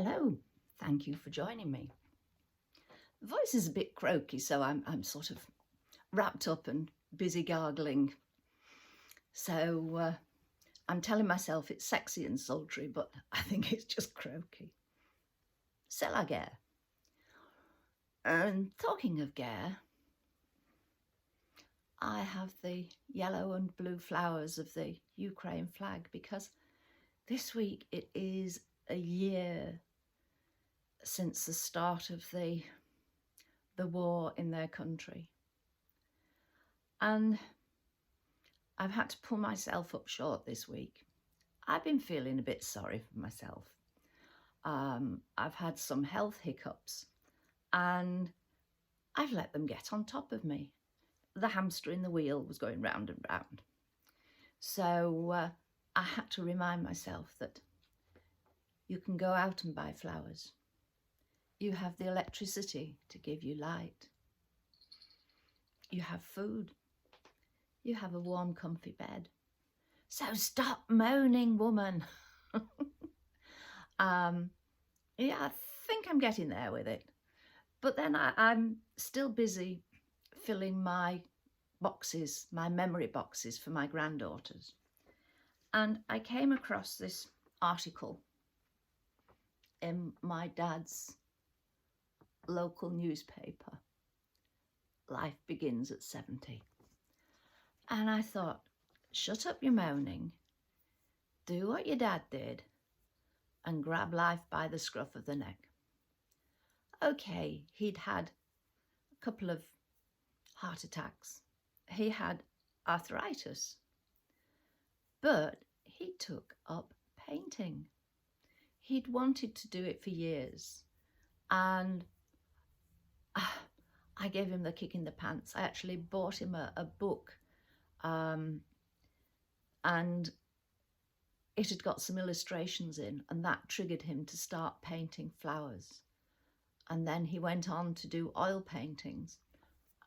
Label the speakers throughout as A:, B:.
A: Hello, thank you for joining me. The voice is a bit croaky, so I'm sort of wrapped up and busy gargling. So I'm telling myself it's sexy and sultry, but I think it's just croaky. C'est la guerre. And talking of guerre, I have the yellow and blue flowers of the Ukraine flag because this week it is a year since the start of the war in their country. And I've had to pull myself up short this week. I've been feeling a bit sorry for myself. I've had some health hiccups and I've let them get on top of me. The hamster in the wheel was going round and round. So I had to remind myself that you can go out and buy flowers. You have the electricity to give you light. You have food. You have a warm, comfy bed. So stop moaning, woman. Yeah, I think I'm getting there with it. But then I'm still busy filling my boxes, my memory boxes for my granddaughters. And I came across this article in my dad's local newspaper, Life Begins at 70. And I thought, shut up your moaning, do what your dad did, and grab life by the scruff of the neck. Okay, he'd had a couple of heart attacks. He had arthritis, but he took up painting. He'd wanted to do it for years, and I gave him the kick in the pants. I actually bought him a book, and it had got some illustrations in, and that triggered him to start painting flowers. And then he went on to do oil paintings.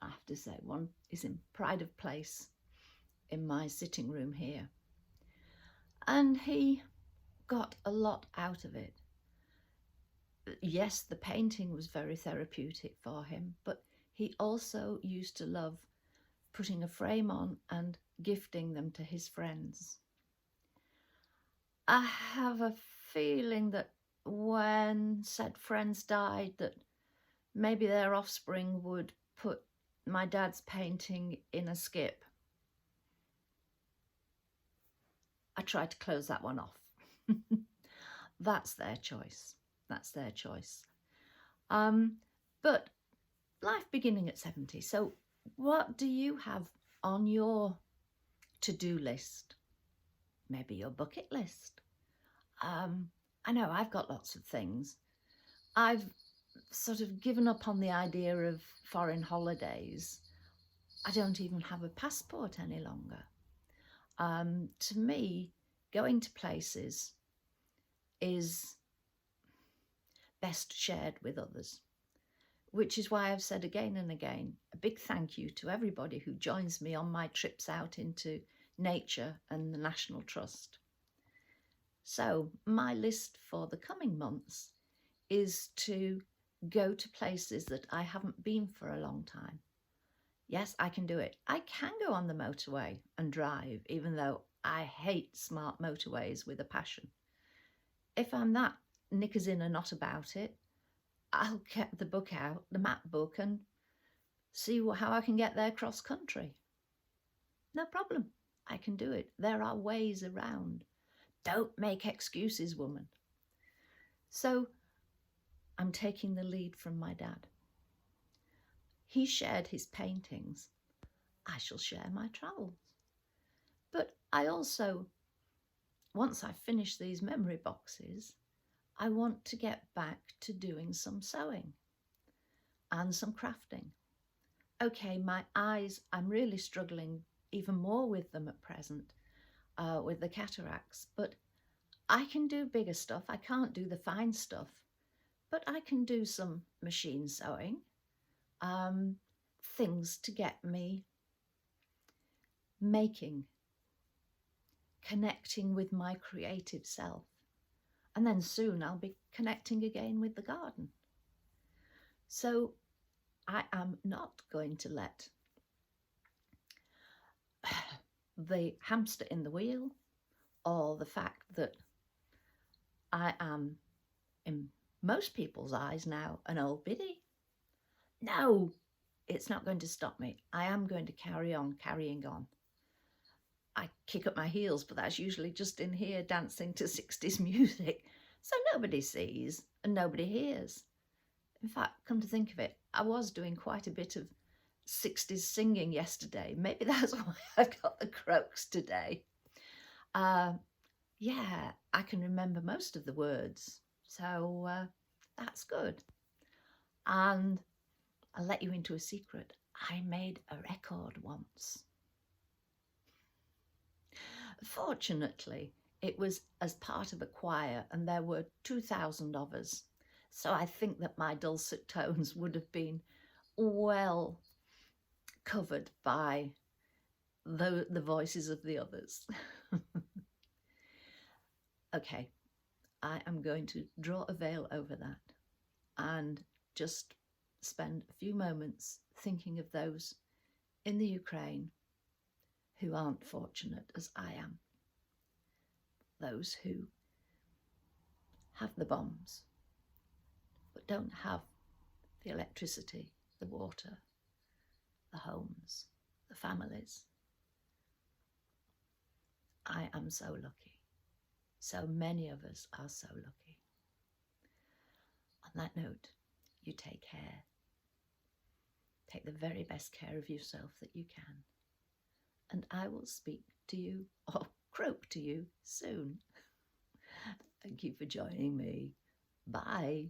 A: I have to say, one is in pride of place in my sitting room here. And he got a lot out of it. Yes, the painting was very therapeutic for him, but he also used to love putting a frame on and gifting them to his friends. I have a feeling that when said friends died, that maybe their offspring would put my dad's painting in a skip. I tried to close that one off. That's their choice. That's their choice. But life beginning at 70. So what do you have on your to-do list? Maybe your bucket list. I know I've got lots of things. I've sort of given up on the idea of foreign holidays. I don't even have a passport any longer. To me, going to places is best shared with others, which is why I've said again and again, a big thank you to everybody who joins me on my trips out into nature and the National Trust. So my list for the coming months is to go to places that I haven't been for a long time. Yes, I can do it. I can go on the motorway and drive, even though I hate smart motorways with a passion. If I'm that knickers in and not about it, I'll get the book out, the map book, and see how I can get there cross country. No problem. I can do it. There are ways around. Don't make excuses, woman. So I'm taking the lead from my dad. He shared his paintings. I shall share my travels. But I also, once I finish these memory boxes, I want to get back to doing some sewing and some crafting. Okay, my eyes, I'm really struggling even more with them at present, with the cataracts, but I can do bigger stuff. I can't do the fine stuff, but I can do some machine sewing, things to get me making, connecting with my creative self. And then soon I'll be connecting again with the garden. So I am not going to let the hamster in the wheel, or the fact that I am, in most people's eyes now, an old biddy. No, it's not going to stop me. I am going to carry on carrying on. I kick up my heels, but that's usually just in here dancing to 60s music. So nobody sees and nobody hears. In fact, come to think of it, I was doing quite a bit of 60s singing yesterday. Maybe that's why I've got the croaks today. Yeah, I can remember most of the words. So that's good. And I'll let you into a secret. I made a record once. Fortunately, it was as part of a choir, and there were 2,000 of us. So I think that my dulcet tones would have been well covered by the voices of the others. Okay, I am going to draw a veil over that and just spend a few moments thinking of those in the Ukraine who aren't fortunate as I am. Those who have the bombs but don't have the electricity, the water, the homes, the families. I am so lucky. So many of us are so lucky. On that note, you take care. Take the very best care of yourself that you can. And I will speak to you, or croak to you, soon. Thank you for joining me. Bye.